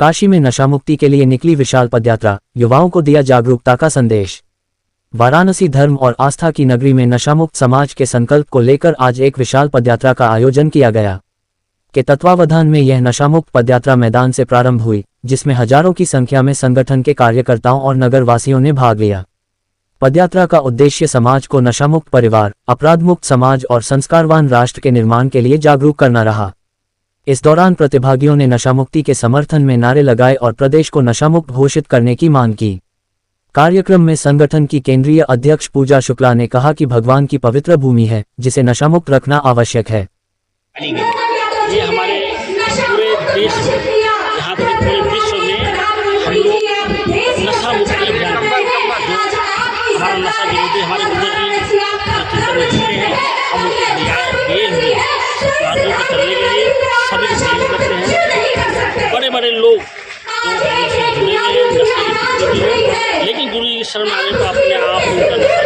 काशी में नशामुक्ति के लिए निकली विशाल पदयात्रा, युवाओं को दिया जागरूकता का संदेश। वाराणसी धर्म और आस्था की नगरी में नशामुक्त समाज के संकल्प को लेकर आज एक विशाल पदयात्रा का आयोजन किया गया। के तत्वावधान में यह नशामुक्त पदयात्रा मैदान से प्रारंभ हुई, जिसमें हजारों की संख्या में संगठन के कार्यकर्ताओं और नगरवासियों ने भाग लिया। पदयात्रा का उद्देश्य समाज को नशामुक्त परिवार, अपराधमुक्त समाज और संस्कारवान राष्ट्र के निर्माण के लिए जागरूक करना रहा। इस दौरान प्रतिभागियों ने नशामुक्ति के समर्थन में नारे लगाए और प्रदेश को नशामुक्त घोषित करने की मांग की। कार्यक्रम में संगठन की केंद्रीय अध्यक्ष पूजा शुक्ला ने कहा कि भगवान की पवित्र भूमि है, जिसे नशामुक्त रखना आवश्यक है। ये हमारे पूरे देश में, यहाँ तक पूरे विश्व में हम लोग नशा मुक्ति अभियान, जो हमारा नशा विरोधी हमारे गुरु जी हैं, हम उनको दिए हुए अपराधों को चलने के लिए सभी को सहयोग करते हैं। बड़े बड़े लोग जो से जुड़े हुए हैं, नशे के भी हो, लेकिन गुरु जी की शरण आने को अपने आप उनका नशा,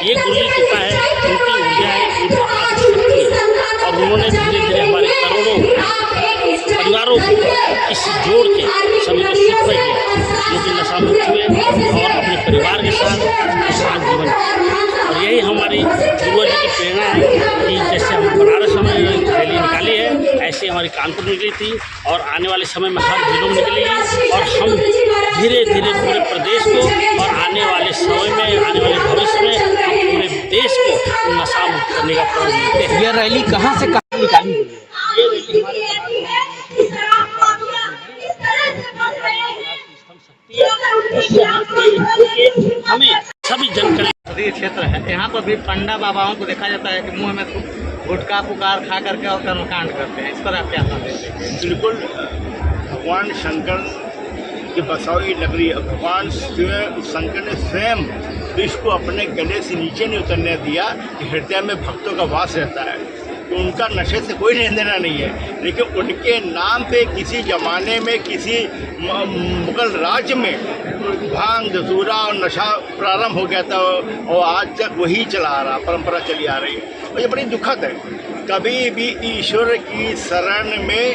ये गुरु जी कृपा है, उनकी ऊर्जा है, उनका आत्मशक्ति है, और उन्होंने धीरे धीरे हमारे करोड़ों परिवारों को इस जोड़ के सभी को सुख में किया, लेकिन नशा मुक्त हुए और अपने परिवार के साथ खुशहाल जीवन। और यही हमारी गुरु जी की प्रेरणा है कि जैसे हम बनारस में रैली निकाली है, ऐसे हमारी कानपुर निकली थी और आने वाले समय में हर जिलों में निकलेगी, और हम धीरे धीरे पूरे प्रदेश को और आने वाले समय में, आने वाले भविष्य में हम पूरे देश को नशा मुक्त करने का प्रण लेते हैं। यह रैली कहाँ से कहाँ निकाली गई है? ये रैली हमारे हमें सभी जनकल्याण क्षेत्र है, यहाँ पर भी पंडा बाबाओं को देखा जाता है कि मुंह में गुटखा पुकार खा करके और कर्मकांड करते हैं। इस पर आप क्या समझते हैं? बिल्कुल, भगवान शंकर की बसौरी नगरी, भगवान शंकर ने स्वयं विष को अपने गले से नीचे नहीं उतरने दिया कि हृदय में भक्तों का वास रहता है, तो उनका नशे से कोई लेना देना नहीं है। लेकिन उनके नाम पे किसी जमाने में, किसी मुगल राज्य में भांग, धतूरा और नशा प्रारंभ हो गया था, और आज तक वही चला आ रहा, परंपरा चली आ रही है, और ये बड़ी दुखद है। कभी भी ईश्वर की शरण में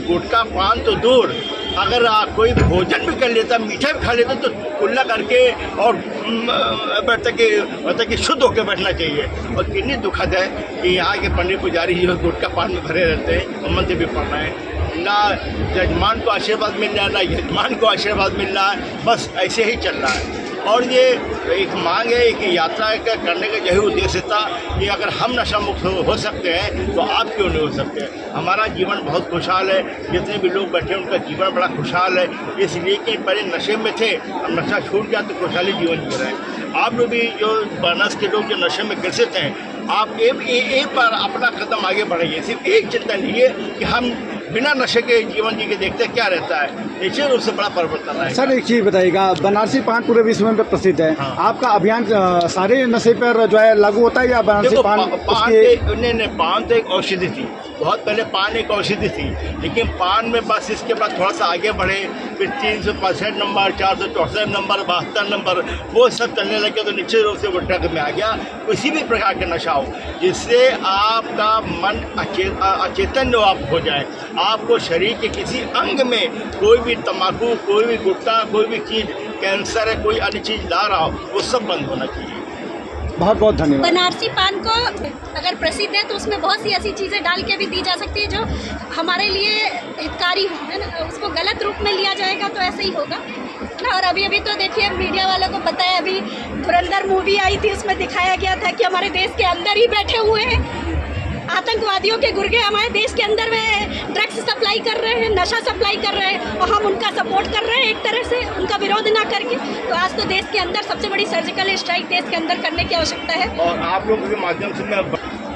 गुटखा पान तो दूर, अगर कोई भोजन भी कर लेता, मीठा भी खा लेता, तो कुल्ला करके और मतलब कि शुद्ध होकर बैठना चाहिए। और कितनी दुखद है कि यहाँ के पंडित पुजारी जो गुटखा पान में भरे रहते हैं, और मंत्र भी पढ़ रहे हैं, ना जजमान को आशीर्वाद मिल रहा है, ना यजमान को आशीर्वाद मिल रहा है, बस ऐसे ही चल रहा है। और ये एक मांग है कि यात्रा करने का यही उद्देश्य था कि अगर हम नशा मुक्त हो सकते हैं तो आप क्यों नहीं हो सकते। हमारा जीवन बहुत खुशहाल है, जितने भी लोग बैठे हैं उनका जीवन बड़ा खुशहाल है, इसलिए कि पहले नशे में थे, अब नशा छूट गया तो खुशहाली जीवन जी रहे हैं। आप लोग भी जो बनारस के लोग जो नशे में ग्रसित हैं, आप एक बार अपना कदम आगे बढ़ाइए। सिर्फ एक चिंता लीजिए कि हम बिना नशे के जीवन जी के देखते क्या रहता है, निश्चित रूप से बड़ा परिवर्तन है। सर एक चीज़ बताइएगा, बनारसी पान पूरे विश्व में प्रसिद्ध है। हाँ। आपका अभियान सारे नशे पर जो है लागू होता है या बनारसी पान? पान तो एक औषधि थी, बहुत पहले पान एक औषधि थी, लेकिन पान में बस इसके बाद थोड़ा सा आगे बढ़े, फिर 365 नंबर, 464 नंबर, 72 नंबर, वो सब चलने लगे, तो निश्चित रूप से वो ड्रग में आ गया। किसी भी प्रकार का नशा हो जिससे आपका मन अचेतन आप हो जाए, आपको शरीर के किसी अंग में कोई भी तम्बाकू, कोई भी गुटखा, कोई भी चीज़, कैंसर है, कोई अन्य चीज़ ला रहा हो, वो सब बंद होना चाहिए। बहुत बहुत धन्यवाद। बनारसी पान को अगर प्रसिद्ध है तो उसमें बहुत सी ऐसी चीज़ें डाल के भी दी जा सकती है जो हमारे लिए हितकारी हो, है ना। उसको गलत रूप में लिया जाएगा तो ऐसे ही होगा ना। और अभी तो देखिए, मीडिया वालों को पता है, अभी धुरंधर मूवी आई थी, उसमें दिखाया गया था कि हमारे देश के अंदर ही बैठे हुए हैं आतंकवादियों के गुर्गे, हमारे देश के अंदर में ड्रग्स सप्लाई कर रहे हैं, नशा सप्लाई कर रहे हैं, और हम उनका सपोर्ट कर रहे हैं एक तरह से, उनका विरोध ना करके। तो आज तो देश के अंदर सबसे बड़ी सर्जिकल स्ट्राइक देश के अंदर करने की आवश्यकता है। और आप लोगों के माध्यम से मैं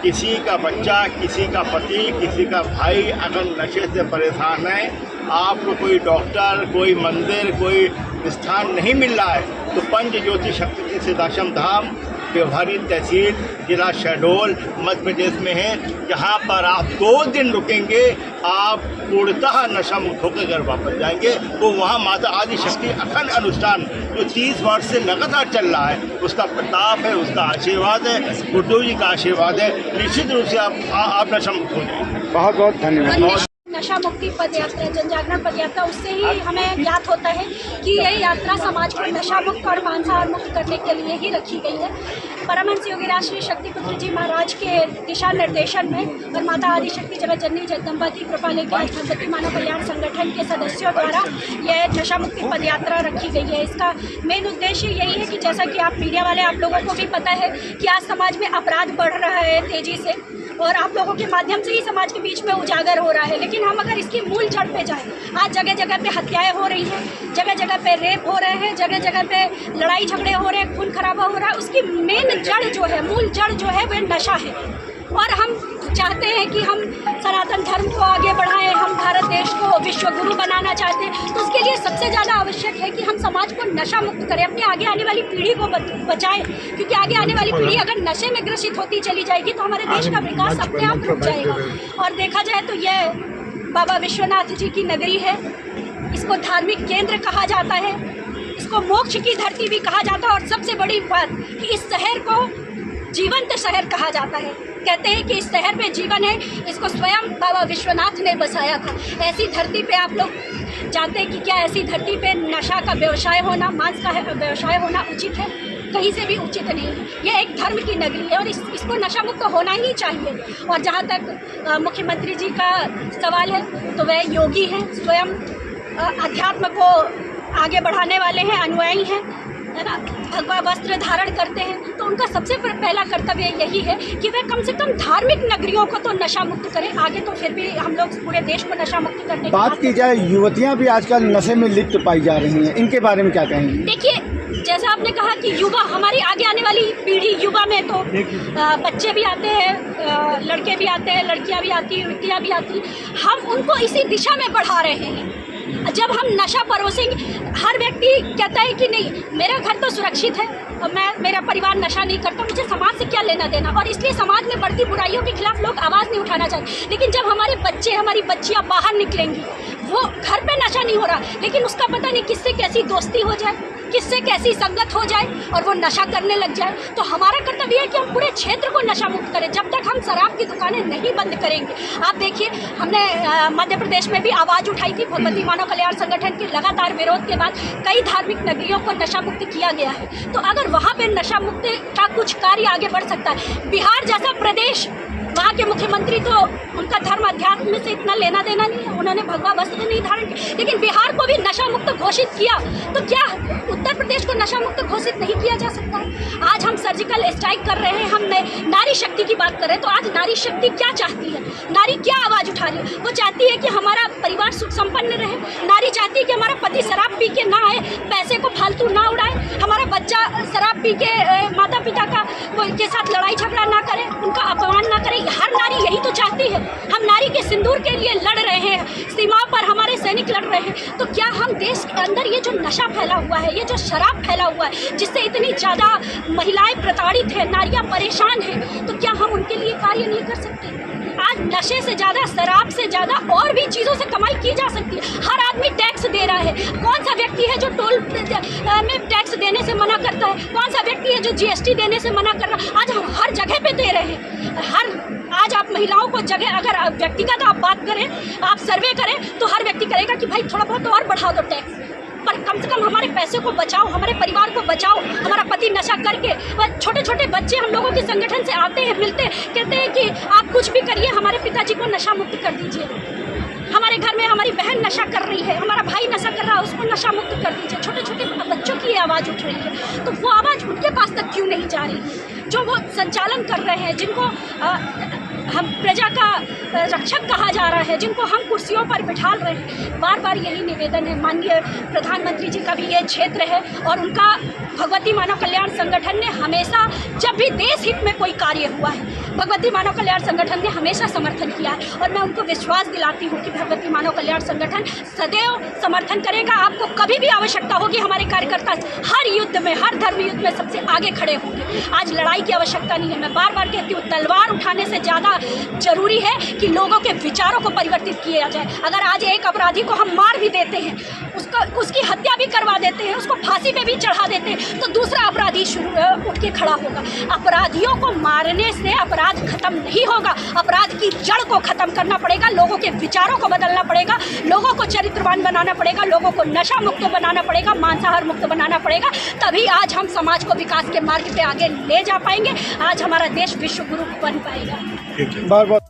किसी का बच्चा, किसी का पति, किसी का भाई अगर नशे से परेशान है, आपको कोई डॉक्टर, कोई मंदिर, कोई स्थान नहीं मिल रहा है, तो पंच ज्योति शक्ति सिद्धाश्रम धाम व्यवहारी तहसील जिला शहडोल मध्य प्रदेश में है, जहाँ पर आप 2 दिन रुकेंगे, आप पूर्णतः नशा मुक्त होकर घर वापस जाएंगे। वो वहाँ माता आदि शक्ति अखंड अनुष्ठान जो 30 वर्ष से लगातार चल रहा है, उसका प्रताप है, उसका आशीर्वाद है, गुड्डू जी का आशीर्वाद है, निश्चित रूप से आप नशा मुक्त हो जाएंगे। बहुत बहुत धन्यवाद। नशा मुक्ति पद यात्रा, जन जागरण पद यात्रा, उससे ही हमें ज्ञात होता है कि यह यात्रा समाज को नशा मुक्त और मांसाहार मुक्त करने के लिए ही रखी गई है। परमहंस योगी राष्ट्रीय शक्तिपुत्र जी महाराज के दिशा निर्देशन में और माता आदिशक्ति जगत जननी जगदम्बा की कृपा लेकर भगवती मानव कल्याण संगठन के सदस्यों द्वारा यह नशा मुक्ति पद यात्रा रखी गई है। इसका मेन उद्देश्य यही है कि जैसा कि आप मीडिया वाले, आप लोगों को भी पता है कि आज समाज में अपराध बढ़ रहा है तेजी से, और आप लोगों के माध्यम से ही समाज के बीच में उजागर हो रहा है। लेकिन हम अगर इसकी मूल जड़ पे जाएं, आज जगह जगह पे हत्याएं हो रही हैं, जगह जगह पे रेप हो रहे हैं, जगह जगह पे लड़ाई झगड़े हो रहे हैं, खून खराबा हो रहा है, उसकी मेन जड़ जो है, मूल जड़ जो है वह नशा है। और हम चाहते हैं कि हम सनातन धर्म को आगे बढ़ाएं, हम भारत देश को विश्व गुरु बनाना चाहते हैं। तो उसके लिए सबसे ज़्यादा आवश्यक है कि हम समाज को नशा मुक्त करें, अपनी आगे आने वाली पीढ़ी को बचाएं, क्योंकि आगे आने वाली पीढ़ी अगर नशे में ग्रसित होती चली जाएगी तो हमारे देश का विकास अपने आप रुक जाएगा। और देखा जाए तो यह बाबा विश्वनाथ जी की नगरी है, इसको धार्मिक केंद्र कहा जाता है, इसको मोक्ष की धरती भी कहा जाता है। और सबसे बड़ी बात कि इस शहर को जीवंत शहर कहा जाता है। कहते हैं कि इस शहर में जीवन है, इसको स्वयं बाबा विश्वनाथ ने बसाया था। ऐसी धरती पे आप लोग जानते हैं कि क्या ऐसी धरती पे नशा का व्यवसाय होना, मांस का व्यवसाय होना उचित है? कहीं से भी उचित नहीं है। यह एक धर्म की नगरी है और इसको नशा मुक्त होना ही चाहिए। और जहाँ तक मुख्यमंत्री जी का सवाल है तो वह योगी हैं, स्वयं अध्यात्म को आगे बढ़ाने वाले हैं, अनुयायी हैं, है ना, भगवा वस्त्र धारण करते हैं। तो उनका सबसे पहला कर्तव्य यही है कि वे कम से कम धार्मिक नगरियों को तो नशा मुक्त करें। आगे तो फिर भी हम लोग पूरे देश को नशा मुक्त करने की बात की जाए, युवतियां भी आजकल नशे में लिप्त पाई जा रही हैं, इनके बारे में क्या कहेंगे? देखिए, जैसा आपने कहा कि युवा, हमारी आगे आने वाली पीढ़ी, युवा में तो बच्चे भी आते हैं, लड़के भी आते हैं, लड़कियां भी आती हैं, युवतियां भी आती हैं। हम उनको इसी दिशा में बढ़ा रहे हैं। जब हम नशा परोसेंगे, हर व्यक्ति कहता है कि नहीं मेरा घर तो सुरक्षित है और मेरा परिवार नशा नहीं करता, मुझे समाज से क्या लेना देना। और इसलिए समाज में बढ़ती बुराइयों के खिलाफ लोग आवाज़ नहीं उठाना चाहते। लेकिन जब हमारे बच्चे, हमारी बच्चियां बाहर निकलेंगी, वो घर पे नशा नहीं हो रहा, लेकिन उसका पता नहीं किससे कैसी दोस्ती हो जाए, किससे कैसी संगत हो जाए और वो नशा करने लग जाए। तो हमारा कर्तव्य है कि हम पूरे क्षेत्र को नशा मुक्त करें। जब तक हम शराब की दुकानें नहीं बंद करेंगे, आप देखिए हमने मध्य प्रदेश में भी आवाज़ उठाई थी, भगवती मानव कल्याण संगठन के लगातार विरोध के बाद कई धार्मिक नगरियों को नशा मुक्त किया गया है। तो अगर वहाँ पे नशा मुक्त का कुछ कार्य आगे बढ़ सकता है, बिहार जैसा प्रदेश, वहाँ के मुख्यमंत्री तो उनका धर्म अध्यात्म से इतना लेना देना नहीं है, उन्होंने भगवा वस्त्र नहीं धारण किया, लेकिन बिहार को भी नशा मुक्त घोषित किया। तो क्या उत्तर प्रदेश को नशा मुक्त घोषित नहीं किया जा सकता? आज हम सर्जिकल स्ट्राइक कर रहे हैं, हम नारी शक्ति की बात कर रहे हैं। तो आज नारी शक्ति क्या चाहती है? नारी क्या आवाज़ उठा रही है? वो चाहती है कि हमारा परिवार सुख संपन्न रहे। नारी चाहती है कि हमारा पति शराब पी के ना आए, पैसे को फालतू ना उड़ाए, हमारा बच्चा शराब पी के माता पिता के साथ लड़ाई झगड़ा ना करे, उनका अपमान ना करे। हर नारी यही तो चाहती है। हम नारी के सिंदूर के लिए लड़ रहे हैं, सीमाओं पर हमारे सैनिक लड़ रहे हैं। तो क्या हम देश के अंदर ये जो नशा फैला हुआ है, ये जो शराब फैला हुआ है, जिससे इतनी ज़्यादा महिलाएं प्रताड़ित हैं, नारियां परेशान हैं, तो क्या हम उनके लिए कार्य नहीं कर सकते? आज नशे से ज़्यादा, शराब से ज़्यादा और भी चीज़ों से कमाई की जा सकती है। हर आदमी टैक्स दे रहा है। कौन सा व्यक्ति है जो टोल में टैक्स देने से मना करता है? कौन सा व्यक्ति है जो जीएसटी देने से मना कर रहा है? आज हम हर जगह पे दे रहे हैं। आज आप महिलाओं को जगह, अगर व्यक्तिगत आप बात करें, आप सर्वे करें, तो हर व्यक्ति करेगा कि भाई थोड़ा बहुत और बढ़ा दो टैक्स, पर कम से कम हमारे पैसे को बचाओ, हमारे परिवार को बचाओ। हमारा पति नशा करके, छोटे छोटे बच्चे हम लोगों के संगठन से आते हैं, मिलते हैं, कहते हैं कि आप कुछ भी करिए, हमारे पिताजी को नशा मुक्त कर दीजिए। हमारे घर में हमारी बहन नशा कर रही है, हमारा भाई नशा कर रहा है, उसको नशा मुक्त कर दीजिए। छोटे छोटे बच्चों की आवाज़ उठ रही है, तो वो आवाज़ उनके पास तक क्यों नहीं जा रही है? जो वो संचालन कर रहे हैं, जिनको हम प्रजा का रक्षक कहा जा रहा है, जिनको हम कुर्सियों पर बिठा रहे हैं, बार बार यही निवेदन है। माननीय प्रधानमंत्री जी का भी ये क्षेत्र है और उनका भगवती मानव कल्याण संगठन ने हमेशा, जब भी देश हित में कोई कार्य हुआ है, भगवती मानव कल्याण संगठन ने हमेशा समर्थन किया है। और मैं उनको विश्वास दिलाती हूँ कि भगवती मानव कल्याण संगठन सदैव समर्थन करेगा। आपको कभी भी आवश्यकता होगी, हमारे कार्यकर्ता हर युद्ध में, हर धर्म युद्ध में सबसे आगे खड़े होंगे। आज लड़ाई की आवश्यकता नहीं है। मैं बार बार कहती हूँ, तलवार उठाने से ज़्यादा जरूरी है कि लोगों के विचारों को परिवर्तित किया जाए। अगर आज एक अपराधी को हम मार भी देते हैं, उसका उसकी हत्या भी करवा देते हैं, उसको फांसी पे भी चढ़ा देते हैं, तो दूसरा अपराधी उठ के खड़ा होगा। अपराधियों को मारने से अपराध खत्म नहीं होगा, अपराध की जड़ को खत्म करना पड़ेगा, लोगों के विचारों को बदलना पड़ेगा, लोगों को चरित्रवान बनाना पड़ेगा, लोगों को नशा मुक्त बनाना पड़ेगा, मांसाहार मुक्त बनाना पड़ेगा। तभी आज हम समाज को विकास के मार्ग पे आगे ले जा पाएंगे, आज हमारा देश विश्व गुरु बन पाएगा। बहुत बहुत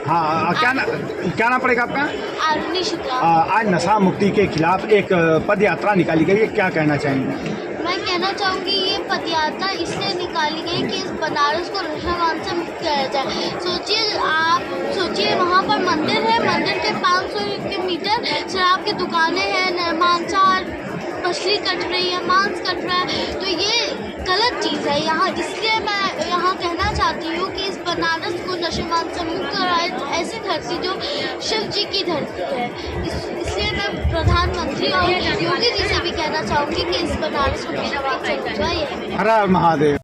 हाँ, क्या नाम पड़ेगा आपका? आरुणि शुक्ला। आज नशा मुक्ति के खिलाफ एक पद यात्रा निकाली गई है, क्या कहना चाहेंगे? मैं कहना चाहूँगी ये पदयात्रा इसलिए निकाली गई कि इस बनारस को नशावान से मुक्त किया जाए। सोचिए वहाँ पर मंदिर है, मंदिर के 500 मीटर शराब की दुकानें हैं, मांसाहार मछली कट रही है, मांस कट रहा है, तो ये गलत चीज़ है यहाँ। इसलिए मैं यहाँ कहना चाहती हूँ कि इस बनारस को नशावान से मुक्त कराए, ऐसी धरती जो शिव जी की धरती है। इसलिए मैं प्रधानमंत्री और योगी जी से भी कहना चाहूँगी कि इस बनारस को नशावान से मुक्त कराए। हर हर महादेव।